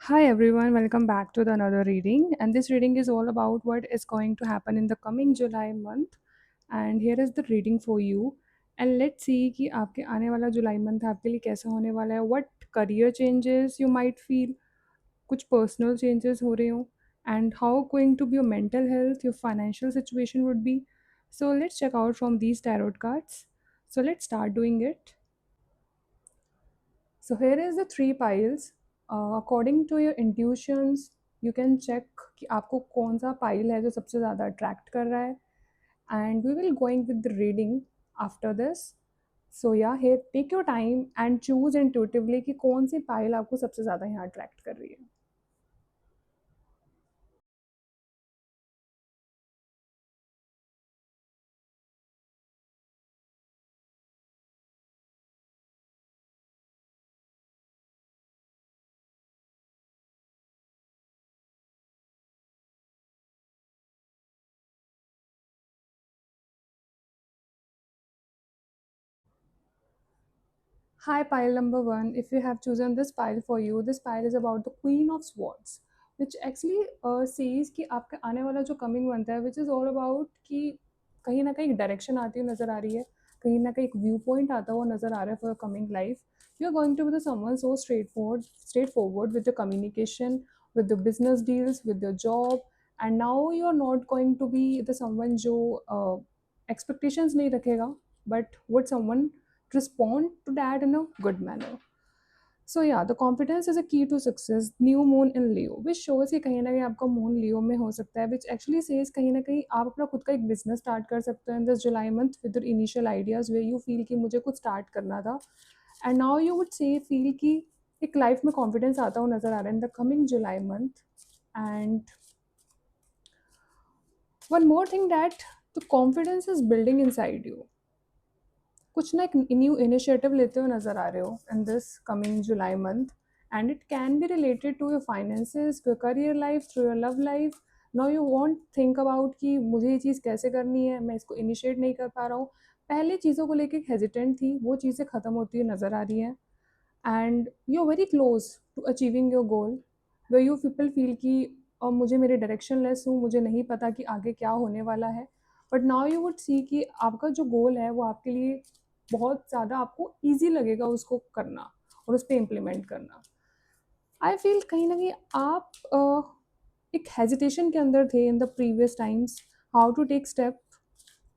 Hi everyone, welcome back to the another reading. And this reading is all about what is going to happen in the coming July month. And here is the reading for you. And let's see कि आपके आने वाला जुलाई month आपके लिए कैसा होने वाला है. What career changes you might feel, कुछ personal changes हो रहे हो, and how going to be your mental health, your financial situation would be. So let's check out from these tarot cards. So let's start doing it. So here is the three piles. According to your intuitions, you can check कि आपको कौन सा pile है जो सबसे ज़्यादा attract कर रहा है. And we will going with the reading after this. So yeah, here take your time and choose intuitively कि कौन सी pile आपको सबसे ज़्यादा यहाँ attract कर रही है. Hi, pile number one. If you have chosen this pile for you, this pile is about the Queen of Swords, which actually says कि आपके आने वाला जो coming month है, which is all about कि कहीं ना कहीं direction आती हुई नज़र आ रही है, कहीं ना कहीं एक व्यू पॉइंट आता हुआ नज़र आ रहा है for your coming life. You are going to be the someone so straightforward with the communication, with the business deals, with your job, and now you are not going to be the someone जो expectations नहीं रखेगा, but would someone respond to that in a good manner. So yeah, the confidence is a key to success. New moon in Leo, which shows कि कहीं ना कहीं आपका moon Leo में हो सकता है, which actually says कहीं ना कहीं आप अपना खुद का एक business start कर सकते हो in this July month with your initial ideas where you feel कि मुझे कुछ start करना था, and now you would say feel कि एक life में confidence आता हुआ नजर आ रहा है in the coming July month. And one more thing that the confidence is building inside you. कुछ ना एक न्यू इनिशिएटिव लेते हुए नज़र आ रहे हो in this coming July month, and it can be related to your finances, your career life, through your love life. Now you want think about कि मुझे ये चीज़ कैसे करनी है, मैं इसको इनिशिएट नहीं कर पा रहा हूँ. पहले चीज़ों को लेकर हेजिटेंट थी, वो चीज़ें ख़त्म होती हुई नज़र आ रही हैं, and you are very close to achieving your goal way you people feel कि मुझे मेरे डायरेक्शन लेस हूँ, मुझे नहीं पता कि आगे क्या होने वाला है. But now you would see कि आपका जो गोल है वो आपके लिए बहुत ज़्यादा आपको ईजी लगेगा उसको करना और उस पर इम्प्लीमेंट करना. आई फील कहीं ना कहीं आप एक हेजिटेशन के अंदर थे in the previous times how to take step,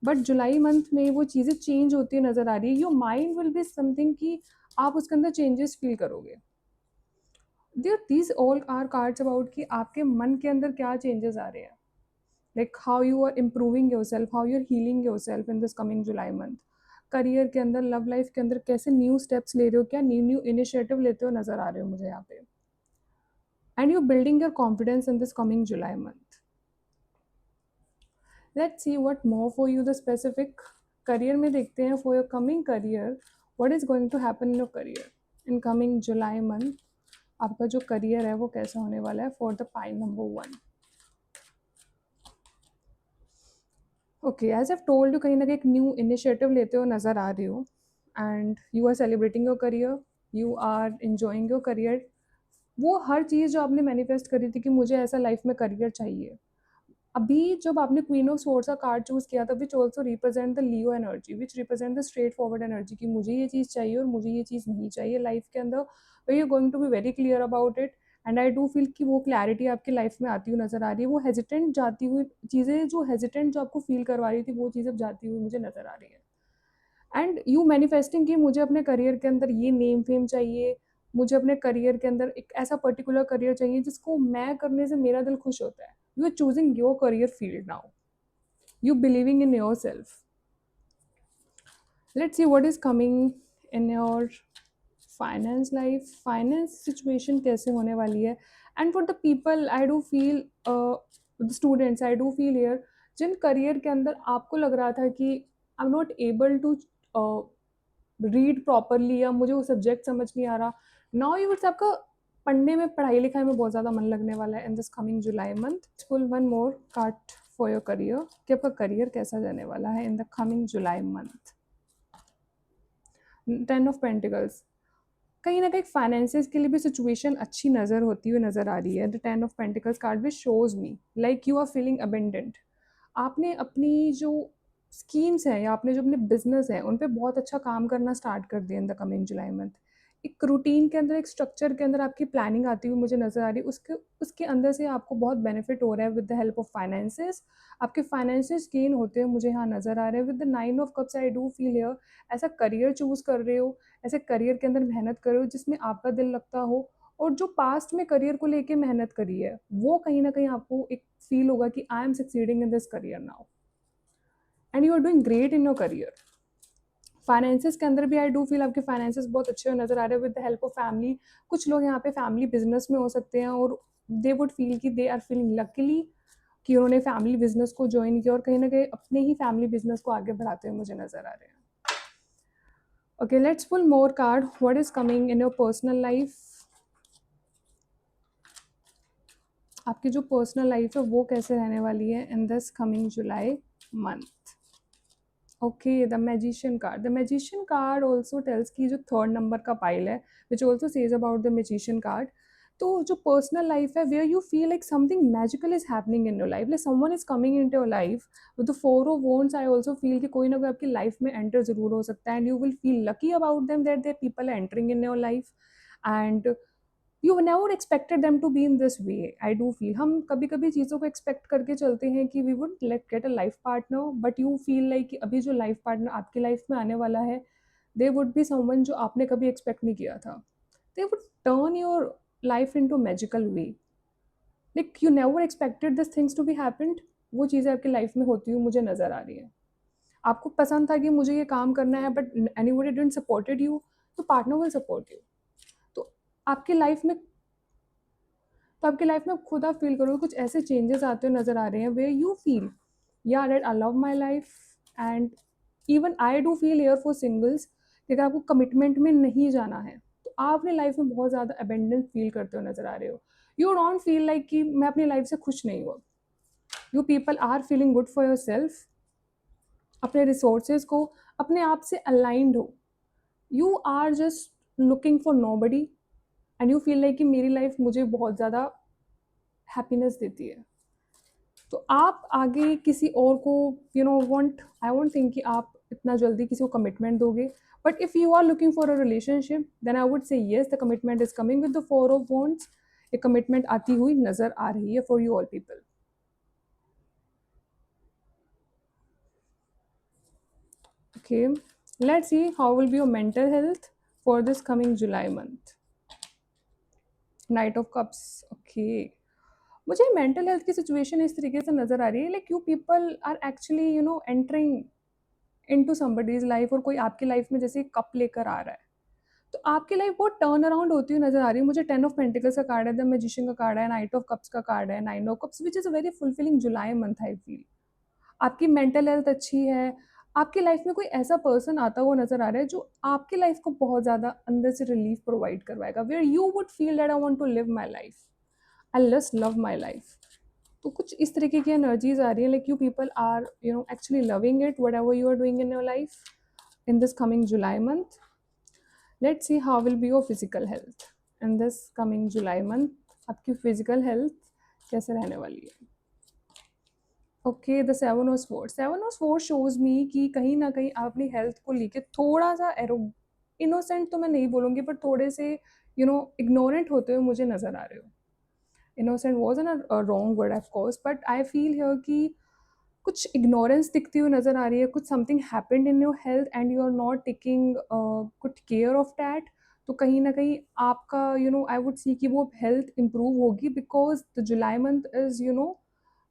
but July month में वो चीज़ें चेंज होती नज़र आ रही है. Your mind will be something कि आप उसके अंदर चेंजेस फील करोगे. There these all are cards about कि आपके मन के अंदर क्या चेंजेस आ रहे हैं, like how you are improving your self, how you are healing your self in this coming July month. Career के अंदर, लव लाइफ के अंदर कैसे न्यू स्टेप्स ले रहे हो, क्या न्यू न्यू इनिशिएटिव लेते हो नज़र आ रहे हो मुझे यहाँ पे, and you building your confidence in this coming July month. Let's see what more for you the specific. Career में देखते हैं for your coming career, what is going to happen in your career in coming July month. आपका जो career है वो कैसा होने वाला है for the pile number one. Okay, as I told you, कहीं ना कहीं एक न्यू इनिशिएटिव लेते हो नज़र आ रही हो, and you are celebrating your career, you are enjoying your career. वो हर चीज़ जो आपने मैनिफेस्ट करी थी कि मुझे ऐसा लाइफ में करियर चाहिए, अभी जब आपने क्वीन ऑफ स्वॉर्ड्स का कार्ड चूज किया था, which also represent the Leo energy, which represent the straight forward energy कि मुझे ये चीज़ चाहिए और मुझे ये चीज़ नहीं चाहिए लाइफ के अंदर, way you going to be very clear about it. And I do feel कि वो क्लैरिटी आपकी लाइफ में आती हुई नजर आ रही है. वो हेजिटेंट जाती हुई चीज़ें, जो हेजिटेंट जो आपको फील करवा रही थी, वो चीज़ अब जाती हुई मुझे नजर आ रही है. एंड यू मैनिफेस्टिंग कि मुझे अपने करियर के अंदर ये नेम फेम चाहिए, मुझे अपने करियर के अंदर एक ऐसा पर्टिकुलर करियर चाहिए जिसको मैं करने से मेरा दिल खुश होता है. You are choosing your career field now, you believing in yourself. Let's see what is coming in your finance life. Finance situation कैसे होने वाली है, and for the people I do feel, the students I do feel here, जिन career के अंदर आपको लग रहा था कि I am not able to read properly या मुझे वो सब्जेक्ट समझ नहीं आ रहा, नाउ यू वुड आपका पढ़ने में, पढ़ाई लिखाई में बहुत ज़्यादा मन लगने वाला है in this coming July month. Full one more card for your career कि आपका करियर कैसा जाने वाला है in the coming July month. 10 of Pentacles. कहीं ना कहीं फाइनेंसेस के लिए भी सिचुएशन अच्छी नज़र होती हुई नज़र आ रही है. द 10 of Pentacles कार्ड भी shows me like you are feeling abundant. आपने अपनी जो स्कीम्स हैं या आपने जो अपने बिजनेस हैं उन पे बहुत अच्छा काम करना स्टार्ट कर दिया in the coming July month. एक रूटीन के अंदर, एक स्ट्रक्चर के अंदर आपकी प्लानिंग आती हुई मुझे नज़र आ रही है. उसके उसके अंदर से आपको बहुत बेनिफिट हो रहा है with the help of finances. आपके फाइनेंसेस गेन होते हुए मुझे यहाँ नज़र आ रहे हैं. With the 9 of Cups I do feel here ऐसा करियर चूज़ कर रहे हो, ऐसे करियर के अंदर मेहनत कर रहे हो जिसमें आपका दिल लगता हो, और जो पास्ट में करियर को लेके मेहनत करी है वो कहीं ना कहीं आपको एक फील होगा कि I am succeeding in this career now and you are doing great in your career. Finances के अंदर भी आई डू फील आपके फाइनेंसेस बहुत अच्छे नजर आ रहे हैं with the help of family. कुछ लोग यहाँ पे फैमिली बिजनेस में हो सकते हैं और दे वुड फील कि दे आर फीलिंग लकीली कि उन्होंने फैमिली बिजनेस को ज्वाइन किया और कहीं ना कहीं अपने ही फैमिली बिजनेस को आगे बढ़ाते हुए मुझे नजर आ रहे हैं. Okay, let's pull more card. What is coming in your personal life? आपकी जो पर्सनल लाइफ है वो कैसे रहने वाली है in this coming July month. Okay, the magician card. The magician card also tells की जो थर्ड नंबर का पाइल है which also says about the magician card. तो जो पर्सनल लाइफ है where you feel like something magical is happening in your life, like someone is coming in to your life with the 4 of Wands. I also feel कि कोई ना कोई आपकी life में enter जरूर हो सकता है and you will feel lucky about them that there people are entering in your life and you never expected them to be in this way. I do feel हम कभी कभी चीज़ों को एक्सपेक्ट करके चलते हैं कि we would let get a life partner, but you feel like कि अभी जो लाइफ पार्टनर आपकी लाइफ में आने वाला है दे वुड बी समवन जो आपने कभी एक्सपेक्ट नहीं किया था. They would turn your life in to magical way, like you never expected this things to be happened. वो चीज़ें आपकी लाइफ में होती हुई मुझे नज़र आ रही है. आपको पसंद था कि मुझे ये काम करना है but anybody didn't supported you, तो पार्टनर विल सपोर्ट यू. तो आपकी लाइफ में तो आपकी लाइफ में खुद आप फील करोगे कुछ ऐसे चेंजेस आते हुए नजर आ रहे हैं वे यू फील या that I love my life. And even I do feel here for singles कि अगर आपको कमिटमेंट में नहीं जाना है तो आप अपनी लाइफ में बहुत ज़्यादा अबेंडेंस फील करते हुए नजर आ रहे हो. यू डोंट फील लाइक कि मैं अपनी लाइफ से खुश नहीं हूँ. You people are feeling good for your self, अपने रिसोर्सेज को अपने आप से अलाइंड हो. You are just looking for nobody and you feel like कि मेरी लाइफ मुझे बहुत ज़्यादा हैप्पीनेस देती है. तो आप आगे किसी और को वांट, आई वोंट थिंक कि आप इतना जल्दी किसी को कमिटमेंट दोगे. But if you are looking for a relationship then I would say yes the commitment is coming with the 4 of Wands. एक कमिटमेंट आती हुई नजर आ रही है for you all people. Okay, let's see how will be your mental health for this coming July month. Knight of Cups. Okay, मुझे mental health की situation इस तरीके से नज़र आ रही है like you people are actually entering into somebody's life, और कोई आपकी लाइफ में जैसे कप लेकर आ रहा है तो आपकी लाइफ बहुत टर्न अराउंड होती हुई नजर आ रही है. मुझे 10 of Pentacles का कार्ड है, द मैजिशियन का कार्ड है, नाइट ऑफ कप्स का कार्ड है, 9 of Cups which is a very fulfilling July month I feel. आपकी मेंटल हेल्थ अच्छी है. आपकी लाइफ में कोई ऐसा पर्सन आता हुआ नजर आ रहा है जो आपकी लाइफ को बहुत ज़्यादा अंदर से रिलीफ प्रोवाइड करवाएगा where you would feel that I want to live my life, I just love my life. तो कुछ इस तरीके की एनर्जीज आ रही है like you people are actually loving it whatever you are doing in your life in this coming July month. Let's see how will be your physical health in this coming July month. आपकी physical health कैसे रहने वाली है. Okay, the 7 of Swords. 7 of Swords shows मी कि कहीं ना कहीं आप अपनी हेल्थ को लेके थोड़ा सा इनोसेंट तो मैं नहीं बोलूँगी बट थोड़े से इग्नोरेंट होते हुए मुझे नज़र आ रहे हो. Innocent was an wrong word of course but I feel here कि कुछ इग्नोरेंस दिखती हुई नज़र आ रही है. कुछ something happened in your health and you are not taking good care of that. तो कहीं ना कहीं आपका आई वुड सी कि वो हेल्थ इम्प्रूव होगी because the July month is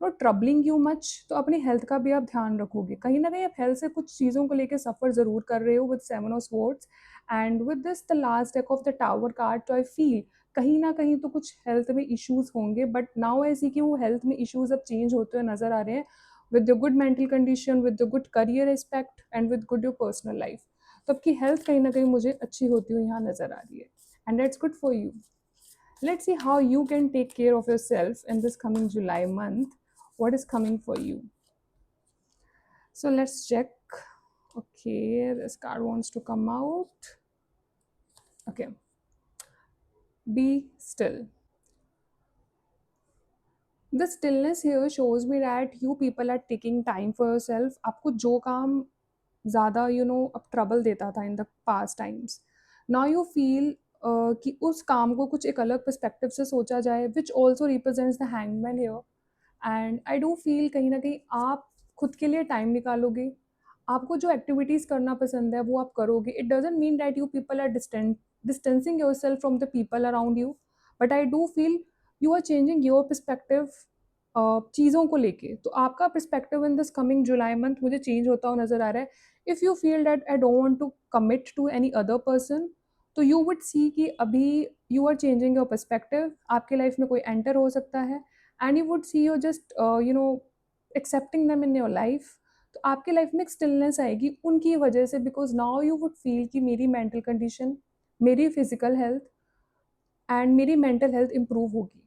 not troubling you much. तो अपनी हेल्थ का भी आप ध्यान रखोगे. कहीं ना कहीं आप हेल्थ से कुछ चीज़ों को लेकर सफ़र ज़रूर कर रहे हो with 7 of Swords and with this the last deck of the tower card. तो आई फील कहीं ना कहीं तो कुछ हेल्थ में इश्यूज होंगे बट नाउ ऐसी कि वो हेल्थ में इश्यूज अब चेंज होते हुए नज़र आ रहे हैं with the good mental condition, with the good career aspect and with good your personal life. तो आपकी हेल्थ कहीं ना कहीं मुझे अच्छी होती हुई यहाँ नज़र आ रही है and that's good for you. Let's see how you can take care of yourself in this coming July month. What is coming for you? So let's check. Okay, this card wants to come out. Okay. Be still. The stillness here shows me that you people are taking time for yourself. आपको जो काम ज़्यादा अब trouble देता था in the past times, now you feel कि उस काम को कुछ एक अलग पर्सपेक्टिव से सोचा जाए, which also represents the hangman here. And I do feel कहीं ना कहीं आप खुद के लिए टाइम निकालोगे, आपको जो एक्टिविटीज़ करना पसंद है वो आप करोगे. It doesn't mean that you people are distancing your self from the people around you, but I do feel you are changing your perspective चीज़ों को लेके. तो आपका perspective in this coming July month मुझे चेंज होता हुआ नज़र आ रहा है. If you feel that I don't want to commit to any other person, तो यू वुड सी कि अभी you are changing your perspective. आपके लाइफ में कोई एंटर हो सकता है and you would C you just accepting them in your life. तो आपके लाइफ में एक स्टिलनेस आएगी उनकी वजह से, because now you would feel कि मेरी मेंटल कंडीशन, मेरी फिजिकल हेल्थ एंड मेरी मेंटल हेल्थ इम्प्रूव होगी.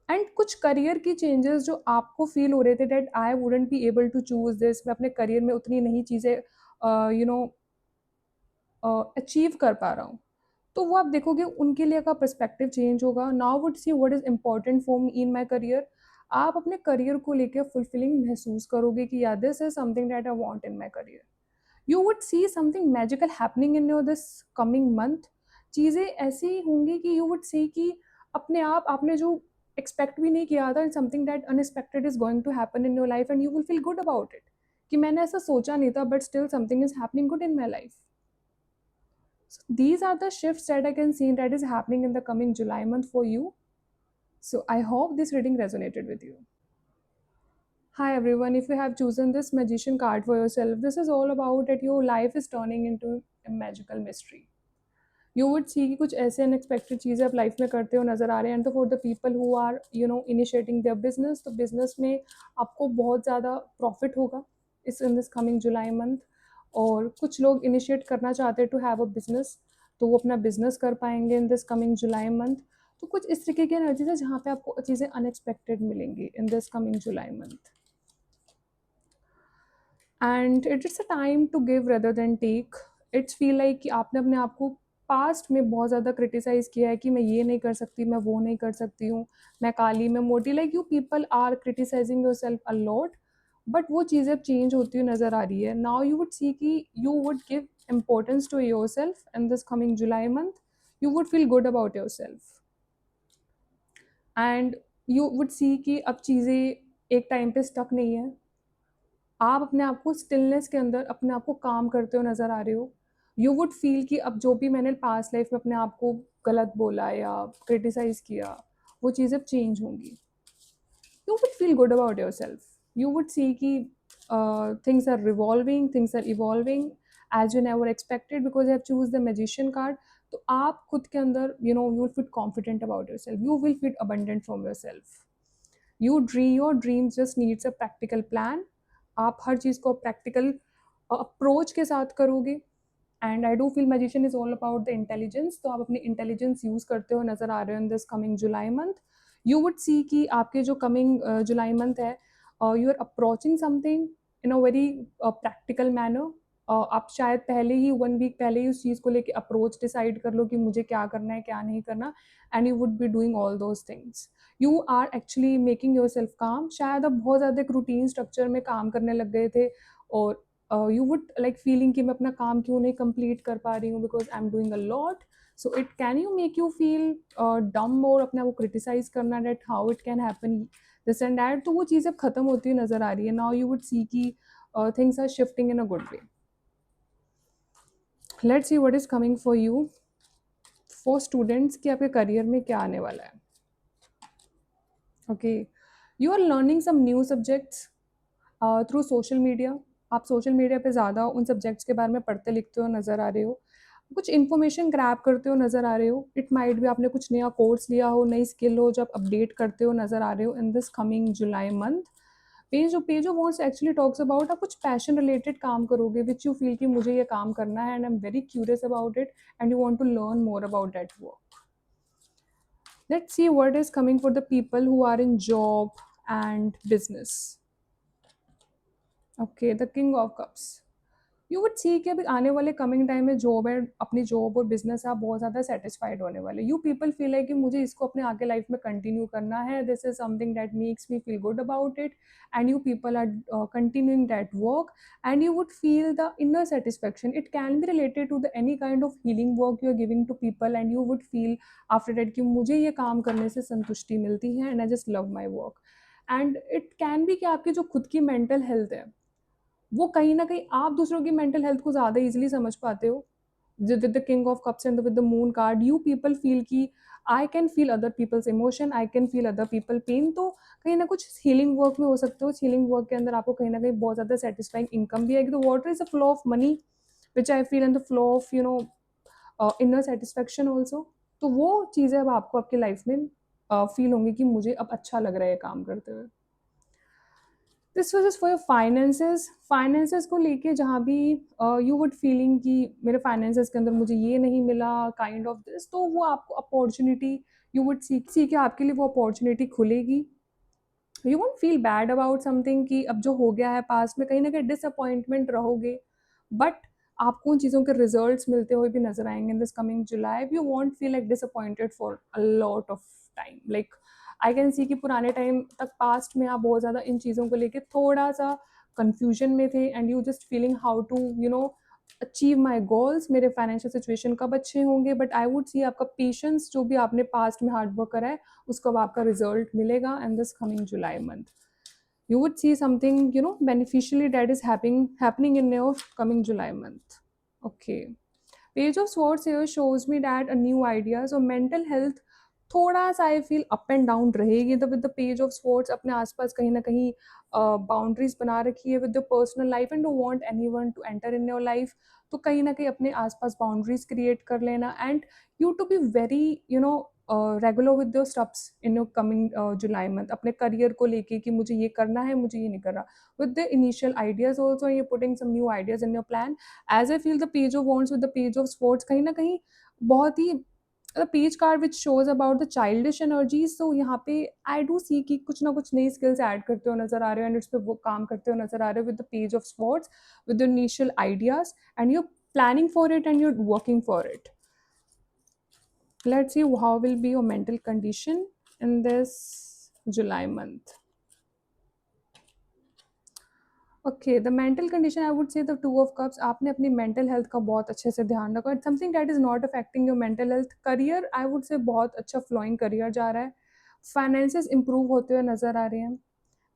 एंड कुछ करियर की चेंजेस जो आपको फील हो रहे थे that I wouldn't be able to choose this, मैं अपने करियर में उतनी नहीं चीज़ें अचीव कर पा रहा हूँ, तो वो आप देखोगे उनके लिए का पर्सपेक्टिव चेंज होगा. Now would see what is important for me in my career. आप अपने करियर को लेकर फुलफिलिंग महसूस करोगे कि या this is something that I want in my career. You would see something magical happening in your this coming month. चीज़ें ऐसी होंगी कि यू वुड सी कि अपने आप आपने जो एक्सपेक्ट भी नहीं किया था, something that unexpected is going to happen in your life and you will feel good about it, कि मैंने ऐसा सोचा नहीं था but still something is happening good in my life. So these are the shifts that I can see that is happening in the coming July month for you. So I hope this reading resonated with you. Hi everyone, if you have chosen this magician card for yourself, this is all about that your life is turning into a magical mystery. You would see कि कुछ ऐसे unexpected चीज़ें आप life में करते हो नज़र आ रहे हैं. एंड तो for the people who are initiating their business, तो बिजनेस में आपको बहुत ज़्यादा प्रॉफिट होगा इस in this coming July month. और कुछ लोग इनिशिएट करना चाहते हैं टू हैव अ बिजनेस, तो वो अपना बिजनेस कर पाएंगे इन दिस कमिंग जुलाई मंथ. तो कुछ इस तरीके की एनर्जीज है जहाँ पे आपको चीज़ें अनएक्सपेक्टेड मिलेंगी in this coming July month. And it is a time to give rather than take. It's feel like कि आपने अपने आप को पास्ट में बहुत ज़्यादा क्रिटिसाइज़ किया है कि मैं ये नहीं कर सकती, मैं वो नहीं कर सकती हूँ, मैं काली, मैं मोटी. Like you people are criticizing your self a lot, but वो चीज़ें अब चेंज होती हुई नज़र आ रही है. नाउ यू वुड सी कि you would give importance to your self in this coming July month. You would feel good about your self and you would see कि अब चीज़ें एक टाइम पे स्टक नहीं है. आप अपने आप को स्टिलनेस के अंदर अपने आप को काम करते हो नज़र आ रहे हो. यू वुड फील कि अब जो भी मैंने पास्ट लाइफ में अपने आप को गलत बोला या क्रिटिसाइज़ किया, वो चीज़ें अब चेंज होंगी. You would feel good about your self. You would see कि things are revolving, things are evolving as you never expected because I have choose the magician card. तो आप खुद के अंदर you will feel confident about your self, you will feel abundant from yourself. Your dreams just needs a practical plan. आप हर चीज़ को practical approach के साथ करोगे. And I do feel magician is all about the intelligence. तो आप अपनी इंटेलिजेंस यूज़ करते हो नज़र आ रहे हो in this coming July month. You would see कि आपके जो कमिंग जुलाई मंथ है, you are approaching something in a very practical manner. आप शायद पहले ही 1 वीक पहले ही उस चीज़ को लेके अप्रोच डिसाइड कर लो कि मुझे क्या करना है क्या नहीं करना. And you would be doing all those things. You are actually making your self calm. शायद आप बहुत ज़्यादा एक रूटीन स्ट्रक्चर में काम करने लग गए थे और यू वुड लाइक फीलिंग कि मैं अपना काम क्यों नहीं कंप्लीट कर पा रही हूँ because I am doing a lot. So it can you make you feel डम और अपने आप को क्रिटिसाइज करना that how it can happen this and that. तो वो चीज़ अब खत्म होती हुई नज़र आ रही है. नाउ यू वुड सी कि things are shifting in a good way. Let's see what is coming for you for students कि आपके करियर में क्या आने वाला है. Okay, you are learning some new subjects through social media. आप social media पे ज़्यादा उन सब्जेक्ट्स के बारे में पढ़ते लिखते हो नज़र आ रहे हो, कुछ इन्फॉर्मेशन ग्रैब करते हो नज़र आ रहे हो. इट माइट भी आपने कुछ नया कोर्स लिया हो, नई स्किल हो जब अपडेट करते हो नज़र आ रहे हो in this coming July month. Page of wants actually talks about आप कुछ पैशन रिलेटेड काम करोगे विच यू फील कि मुझे ये काम करना है and I am very curious about it and you want to learn more about that work. Let's see what is coming for the people who are in job and business. Okay, the King of Cups. You would see कि अभी आने वाले coming time में job है, अपनी job और business आप बहुत ज़्यादा सेटिस्फाइड होने वाले। यू पीपल फील है कि मुझे इसको अपने आगे लाइफ में कंटिन्यू करना है, this is something that makes me feel good about it, and you people are continuing that work, and you would feel the inner satisfaction. It can be related to the any kind of healing work you are giving to people, and you would feel after that कि मुझे ये काम करने से संतुष्टि मिलती है, and I just love my work. And it can B कि आपकी जो खुद की मेंटल हेल्थ है वो कहीं ना कहीं आप दूसरों की मेंटल हेल्थ को ज़्यादा इजीली समझ पाते हो। With the king of cups and with the moon card, you people feel कि I can feel other people's emotion, I can feel other people pain. तो कहीं ना कुछ हीलिंग वर्क में हो सकते हो, उस हीलिंग वर्क के अंदर आपको कहीं ना कहीं बहुत ज़्यादा सेटिस्फाइंग इनकम भी आएगी। तो water is a flow of money which I feel, and the flow of inner satisfaction also. तो वो चीज़ें अब आपको आपकी लाइफ में फील होंगी कि मुझे अब अच्छा लग रहा है काम करते हुए। This was just for your finances. Finances को लेके जहाँ भी यू वुड फीलिंग कि मेरे फाइनेंसेस के अंदर मुझे ये नहीं मिला काइंड ऑफ दिस, तो वो आपको अपॉर्चुनिटी यू वुड सी कि आपके लिए वो अपॉर्चुनिटी खुलेगी। You won't feel bad about something कि अब जो हो गया है पास्ट में, कहीं ना कहीं डिसअपॉइंटमेंट रहोगे, बट आपको उन चीज़ों के रिजल्ट्स मिलते हुए भी नजर आएंगे इन this coming July. You want feel like disappointed for a lot of time. Like I can सी कि पुराने टाइम तक पास्ट में आप बहुत ज़्यादा इन चीज़ों को लेके थोड़ा सा कन्फ्यूजन में थे, and you just feeling how to achieve my goals, मेरे फाइनेंशियल सिचुएशन कब अच्छे होंगे। बट आई वुड सी आपका पेशेंस जो भी आपने पास्ट में हार्ड वर्क करा है उसको अब आपका रिजल्ट मिलेगा इन this coming July month. You would see something beneficially that is happening in your coming July month. Okay, Page of Swords here shows me that a new idea, so mental health थोड़ा सा I feel up and down रहेगी। तो with the page of sports अपने आसपास कहीं ना कहीं boundaries बना रखी है with the personal life, and do want anyone to enter in your life. तो कहीं ना कहीं अपने आसपास बाउंड्रीज क्रिएट कर लेना, and you to be very regular with your steps in your coming July month. अपने करियर को लेके कि मुझे ये करना है, मुझे ये नहीं करना, with the initial ideas also ये putting some new ideas in your plan. As I feel the page of wands with the page of sports कहीं ना कहीं बहुत ही page card which shows about the childish energies. तो यहाँ पे I do see कि कुछ ना कुछ नई स्किल्स ऐड करते हो नजर आ रहे हो, एंड इस पे वो काम करते हो नजर आ रहे हो with the page of sports, with the initial ideas, and you're planning for it and you're working for it. Let's see how will be your mental condition in this July month. Okay, the mental condition I would से the two of cups, आपने अपनी mental health का बहुत अच्छे से ध्यान रखा। It's something that is not affecting your mental health. Career I would से बहुत अच्छा फ्लोइंग करियर जा रहा है, फाइनेंसेस इंप्रूव होते हुए नजर आ रहे हैं,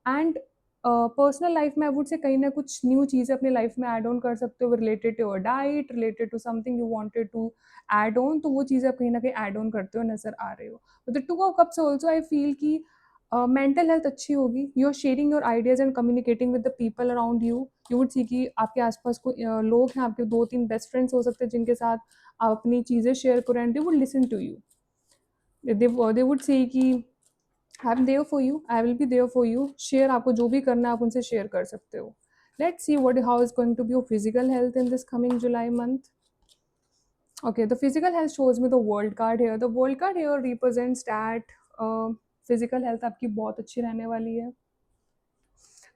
एंड पर्सनल लाइफ में आई वुड से कहीं ना कुछ न्यू चीज़ें अपनी लाइफ में ऐड ऑन कर सकते हो related to your diet, related to something you wanted to add on. तो वो चीज़ें आप कहीं ना कहीं ऐड ऑन करते हुए नजर आ रहे हो। With the two of cups also I feel कि मेंटल हेल्थ अच्छी होगी। You are sharing your ideas and communicating with the people around you. You would see कि आपके आसपास कोई लोग हैं, आपके 2-3 बेस्ट फ्रेंड्स हो सकते हैं जिनके साथ आप अपनी चीज़ें शेयर करो, and they would listen to you. They would say कि I am there for you, I will be there for you. Share, आपको जो भी करना है आप उनसे शेयर कर सकते हो। Let's see what how is going to be your physical health in this coming July month. Okay, the physical health shows me the world card here. The world card here represents that physical health आपकी बहुत अच्छी रहने वाली है।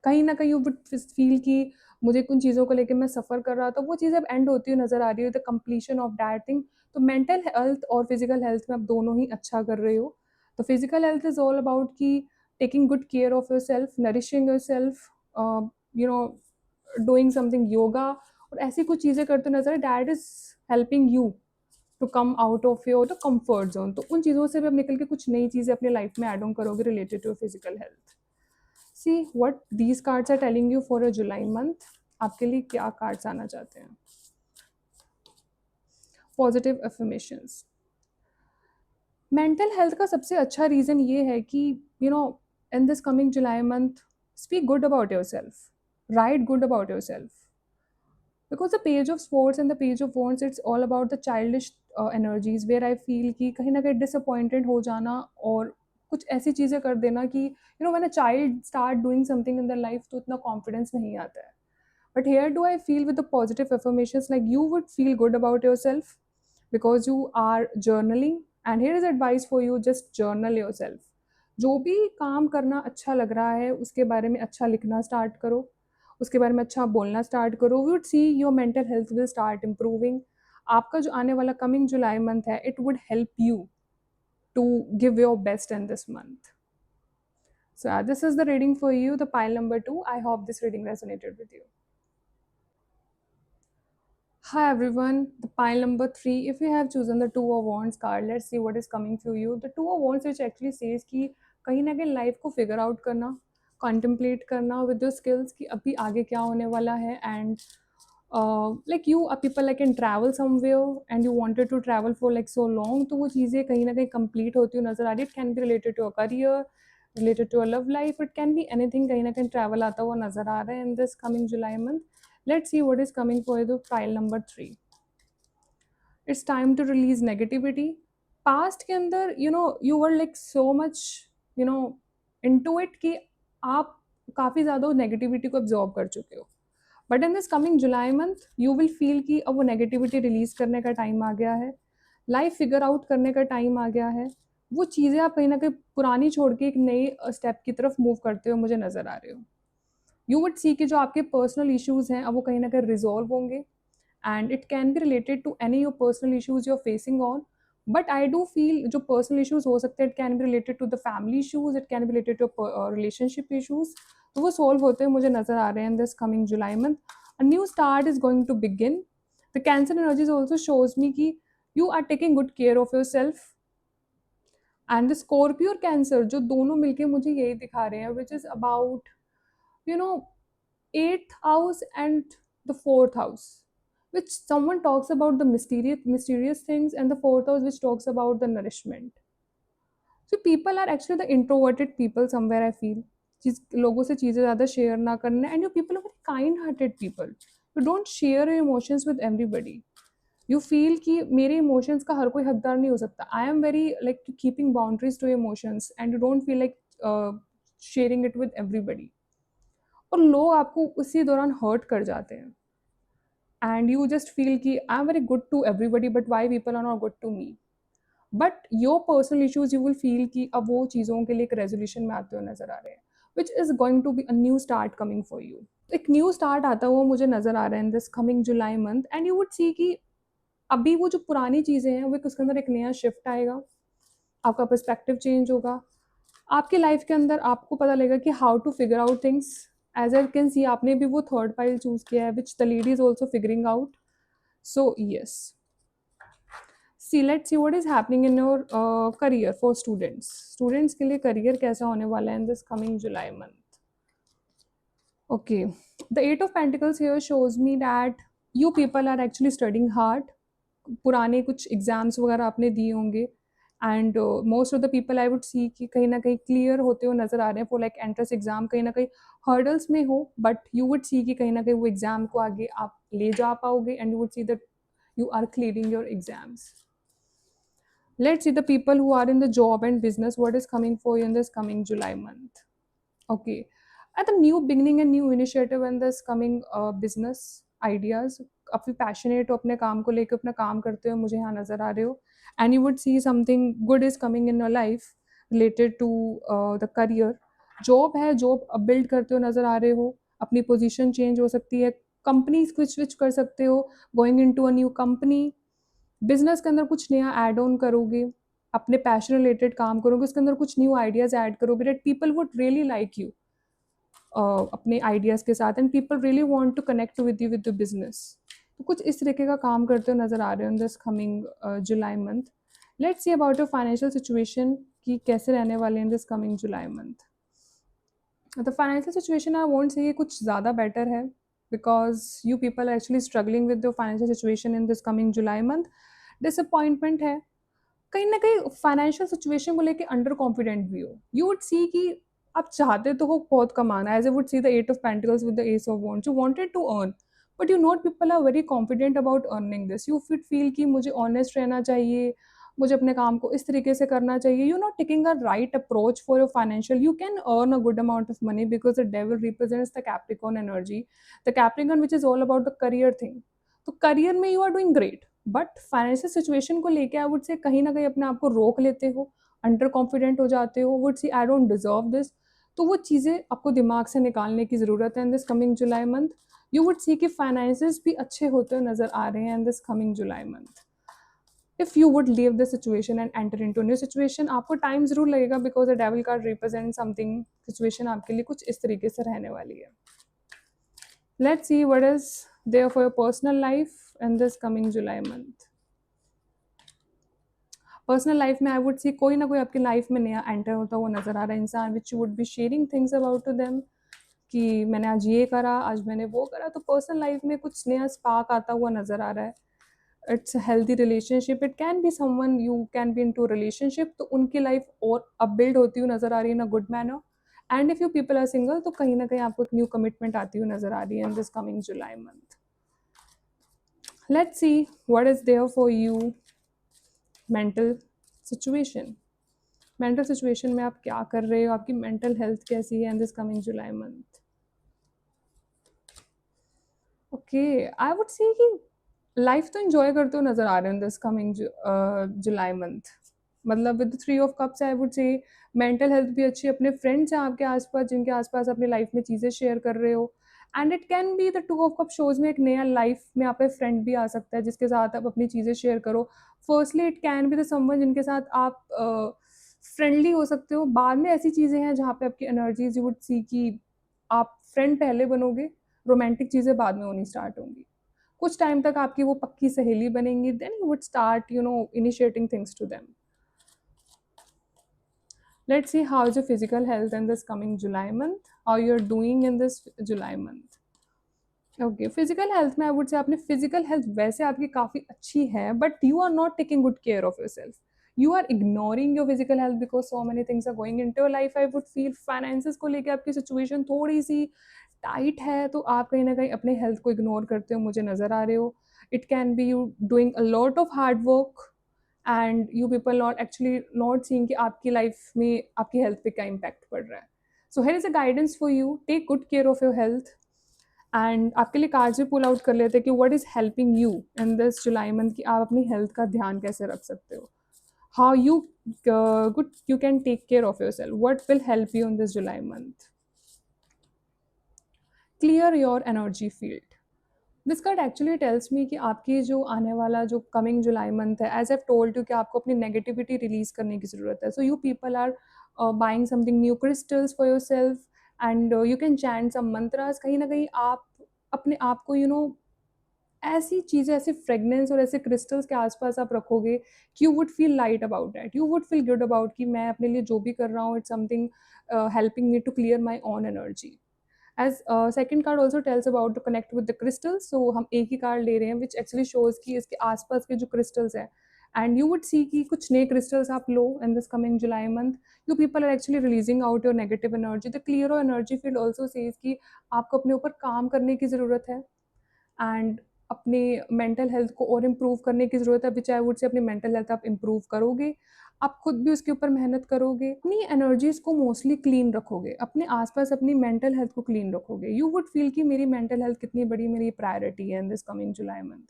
कहीं ना कहीं you would feel कि मुझे कुछ चीज़ों को लेकर मैं सफ़र कर रहा था, वो चीज़ अब एंड होती हुई नज़र आ रही है, the completion of that thing. तो मेंटल हेल्थ और फिजिकल हेल्थ में आप दोनों ही अच्छा कर रहे हो। तो physical health is all about कि taking good care of yourself, nourishing yourself, you know doing something yoga, और ऐसी कुछ चीज़ें करते नजर that is helping you to come out of your the comfort zone. तो उन चीज़ों से भी अब निकल के कुछ नई चीज़ें अपनी लाइफ में एड ऑन करोगे related to physical health. See what these cards are telling you for a July month. आपके लिए क्या कार्ड्स आना चाहते हैं? Positive affirmations. मेंटल हेल्थ का सबसे अच्छा रीज़न ये है कि in this coming July month speak good about your self, right good about your self, because the page of swords and the page of wands it's all about the childish energies where I feel कि कहीं ना कहीं disappointed हो जाना और कुछ ऐसी चीज़ें कर देना कि when a child start doing something in the life तो इतना कॉन्फिडेंस नहीं आता है। But here do I feel with the positive affirmations like you would feel good about your self because you are journaling, and here is advice for you, just journal yourself. जो भी काम करना अच्छा लग रहा है उसके बारे में अच्छा लिखना स्टार्ट करो, उसके बारे में अच्छा बोलना स्टार्ट करो, we would see your mental health will start improving. आपका जो आने वाला कमिंग जुलाई मंथ है, it would help you to give your best in this month. So, this is the reading for you, the pile number 2. I hope this reading resonated with you. Hi everyone, the pile number 3. If you have chosen the Two of Wands card, let's see what is coming to you. The Two of Wands which actually says कि कहीं ना कहीं life को figure out करना, contemplate करना with your skills कि अभी आगे क्या होने वाला है, and like you people like can travel somewhere and you wanted to travel for like so long, तो वो चीज़ें कहीं ना कहीं complete होती हुई नजर आ रही है. It can be related to a career, related to a love life, it can be anything. कहीं ना कहीं travel आता हुआ नजर आ रहा है in this coming July month. Let's see what is coming for the pile number 3. It's time to release negativity. Past के अंदर you were like so much you know into it कि आप काफ़ी ज़्यादा नेगेटिविटी को absorb कर चुके हो. But in this coming July month you will feel कि अब वो नेगेटिविटी रिलीज करने का टाइम आ गया है, लाइफ फिगर आउट करने का टाइम आ गया है. वो चीज़ें आप कहीं ना कहीं पुरानी छोड़ के एक नई स्टेप की तरफ मूव करते हो मुझे नज़र आ रहे हो. यू वुड सी कि जो आपके पर्सनल इश्यूज हैं अब वो कहीं ना कहीं रिजॉल्व होंगे, and it can be related to any your personal issues you're facing on. But I do feel जो personal issues हो सकते हैं, it can be related to the family issues, it can be related to relationship issues, तो वो solve होते हैं मुझे नज़र आ रहे हैं in this coming July month. A new start is going to begin. The Cancer energies also shows me कि you are taking good care of yourself. And the Scorpio और Cancer जो दोनों मिलके मुझे यही दिखा रहे हैं, which is about you know 8th house and the 4th house, which someone talks about the mysterious things, and the 4th house which talks about the nourishment. So people are actually the introverted people somewhere, I feel. चीज लोगों से चीज़ें ज़्यादा share ना करने, and you people are very kind hearted people. You don't share your emotions with everybody. You feel कि मेरे emotions का हर कोई हकदार नहीं हो सकता. I am very like keeping boundaries to emotions, and you don't feel like sharing it with everybody. और लोग आपको उसी दौरान हर्ट कर जाते हैं, एंड यू जस्ट फील कि I am very good to everybody but why people are not good to me. But your personal issues you will feel कि अब वो चीज़ों के लिए एक रेजोल्यूशन में आते हुए नजर आ रहे हैं, which is going to be a new start coming for you. एक न्यू स्टार्ट आता हुआ मुझे नजर आ रहा है in this coming July month, and you would see कि अभी वो जो पुरानी चीज़ें हैं वो उसके अंदर एक नया शिफ्ट आएगा, आपका पर्सपेक्टिव चेंज होगा. आपके लाइफ के अंदर आपको पता लगेगा कि how to figure out things. As I can see आपने भी वो थर्ड पाइल चूज किया है, which the lady is also figuring out. So yes, see let's see what is happening in your career for students. Students के लिए career कैसा होने वाला है in this coming July month. Okay, the 8 of pentacles here shows me that you people are actually studying hard. पुराने कुछ exams वगैरह आपने दिए होंगे, and most of the people I would see कि कहीं ना कहीं क्लियर होते हुए नजर आ रहे हैं फॉर लाइक एंट्रेंस एग्जाम. कहीं ना कहीं हर्डल्स में हो, बट यू वुड सी कि कहीं ना कहीं वो एग्जाम को आगे आप ले जा पाओगे, and you would see that you are clearing your exams. Let's see the people who are in the job and business, what is coming for you in this coming July month. Okay, at the new beginning and new initiative in this coming business ideas. काफ़ी passionate हो अपने काम को लेकर, अपना काम करते हुए मुझे यहाँ नज़र आ रहे हो, and you would see something good is coming in your life related to the career. Job है, जॉब अब बिल्ड करते हुए नज़र आ रहे हो, अपनी पोजीशन चेंज हो सकती है, कंपनी स्विच कर सकते हो, going into a new company. Business के अंदर कुछ नया ऐड ऑन करोगे, अपने पैशन रिलेटेड काम करोगे, उसके अंदर कुछ न्यू आइडियाज़ ऐड करोगे that people would really like you अपने आइडियाज़ के साथ, and people really want to connect with you with the business. तो कुछ इस तरीके का काम करते हुए नज़र आ रहे हो in this coming July month. Let's see about your financial situation कि कैसे रहने वाले in this coming July month. The financial situation I won't say कुछ ज़्यादा बेटर है, because you people are actually struggling with your financial situation in this coming July month. Disappointment है, कहीं ना कहीं फाइनेंशियल सिचुएशन को लेके अंडर कॉन्फिडेंट भी हो. यू वुड सी कि आप चाहते तो हो बहुत कमाना, as I would see the 8 of pentacles with the ace of wands. You wanted to earn, but you not people are very confident about earning this. You fit feel कि मुझे honest रहना चाहिए, मुझे अपने काम को इस तरीके से करना चाहिए. You not taking a right approach for your financial. You can earn a good amount of money because the devil represents the Capricorn energy, the Capricorn which is all about the career thing. तो career में you are doing great, but financial situation को लेके आई would से कहीं ना कहीं अपने आप को रोक लेते हो, अंडर कॉन्फिडेंट हो जाते हो, would see I don't deserve this. तो वो चीज़ें आपको दिमाग से निकालने की ज़रूरत है in this coming July month. You would see कि फाइनेंसेस भी अच्छे होते हुए नज़र आ रहे हैं in this coming July month. If you would leave the situation and enter into new situation, आपको टाइम ज़रूर लगेगा because a devil card represent something. Situation आपके लिए कुछ इस तरीके से रहने वाली है। Let's see what is there for your personal life in this coming July month. Personal life में आई वुड सी कोई ना कोई आपकी लाइफ में नया एंटर होता हुआ नजर आ रहा है इंसान, which you would be sharing things about to them कि मैंने आज ये करा, आज मैंने वो करा। तो पर्सनल लाइफ में कुछ नया स्पार्क आता हुआ नजर आ रहा है। It's healthy relationship, it can be someone you can be into relationship, तो उनकी लाइफ और अब बिल्ड होती हुई नजर आ रही है in a good manner. And if you people are single, तो कहीं ना कहीं आपको एक न्यू कमिटमेंट आती हुई नजर आ रही है in this coming July month. Let's see what is there for you mental situation. Mental situation में आप क्या कर रहे हो, आपकी मेंटल हेल्थ कैसी है in this coming July month. Okay, I would say कि लाइफ तो एंजॉय करते हो नजर आ रहे हैं in this coming July month. मतलब with 3 of cups I would say mental health भी अच्छी है, अपने फ्रेंड्स हैं आपके आसपास जिनके आसपास अपनी लाइफ में चीज़ें शेयर कर रहे हो। And it can be the 2 of cup shows में एक नया लाइफ में आप फ्रेंड भी आ सकता है जिसके साथ आप अपनी चीज़ें शेयर करो। Firstly it can be the someone जिनके साथ आप फ्रेंडली हो सकते हो। बाद में ऐसी चीज़ें हैं जहाँ पे आपकी एनर्जीज यू वुड सी कि आप फ्रेंड पहले बनोगे, रोमांटिक चीज़ें बाद में होनी स्टार्ट होंगी। कुछ टाइम तक आपकी वो पक्की सहेली बनेंगी, then you would start initiating things to them. Let's see how is your physical health in this coming July month, how you're doing in this July month. Okay, physical health में I would से आपने physical health वैसे आपकी काफ़ी अच्छी है, but you are not taking good care of yourself. You are ignoring your physical health because so many things are going in to your life. I would feel finances को लेकर आपकी situation थोड़ी सी tight है, तो आप कहीं ना कहीं अपने हेल्थ को इग्नोर करते हो मुझे नज़र आ रहे हो। It can B you doing a lot of hard work and you people not actually not seeing कि आपकी लाइफ में आपकी हेल्थ पे क्या इम्पैक्ट पड़ रहा है। So here is a guidance for you, take good care of your health. And आपके लिए कार्ड्स भी पुल आउट कर लेते हैं कि what is helping you in this July month, कि आप अपनी हेल्थ का ध्यान कैसे रख सकते हो। How you good you can take care of yourself, what will help you in this July month. Clear your energy field. This card actually tells me कि आपकी जो आने वाला जो कमिंग जुलाई मंथ है, एज आई टोल्ड यू कि आपको अपनी नेगेटिविटी रिलीज करने की ज़रूरत है। So you people are buying something new crystals for your self and you can chant सम मंत्रास। कहीं ना कहीं आप अपने आप को ऐसी चीज़ें, ऐसे फ्रेगनेंस और ऐसे क्रिस्टल्स के आसपास आप रखोगे कि you would feel light about that, you would feel good about कि मैं अपने लिए जो भी कर रहा हूँ it's something helping me to clear my own energy. As second card also tells about to connect with the crystals, so हम एक ही कार्ड ले रहे हैं विच एक्चुअली शोज कि इसके आसपास के जो क्रिस्टल्स हैं एंड यू वुड सी कि कुछ नए क्रिस्टल्स आप लो in this coming July month. You people are actually releasing out your negative energy. The clear energy field also says कि आपको अपने ऊपर काम करने की ज़रूरत है एंड अपने मेंटल हेल्थ को और इम्प्रूव करने की ज़रूरत है, विच आई वुड से अपनी मेंटल हेल्थ आप इम्प्रूव करोगे, आप खुद भी उसके ऊपर मेहनत करोगे, अपनी एनर्जीज़ को मोस्टली क्लीन रखोगे, अपने आसपास अपनी मेंटल हेल्थ को क्लीन रखोगे। यू वुड फील कि मेरी मेंटल हेल्थ कितनी बड़ी मेरी प्रायोरिटी है in this coming July month.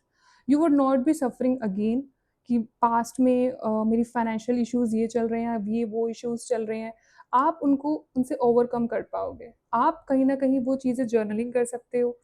You would not be suffering again कि पास्ट में मेरी फाइनेंशियल इश्यूज़ ये चल रहे हैं, अब ये वो इश्यूज़ चल रहे हैं। आप उनको उनसे ओवरकम कर पाओगे। आप कहीं ना कहीं वो चीज़ें जर्नलिंग कर सकते हो,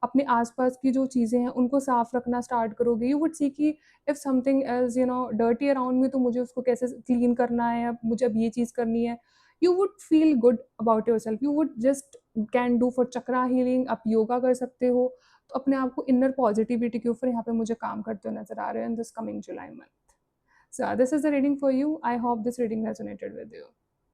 अपने आसपास की जो चीज़ें हैं उनको साफ रखना स्टार्ट करोगे। यू वुड सी कि if something is dirty around me, तो मुझे उसको कैसे क्लीन करना है, अब मुझे अब ये चीज़ करनी है। You would feel good about your self, you would just can do for chakra healing, आप योगा कर सकते हो। तो अपने आप को इनर पॉजिटिविटी के ऊपर यहाँ पे मुझे काम करते हुए नजर आ रहे हैं in this coming July month. So this is the reading for you, I hope this reading resonated with you.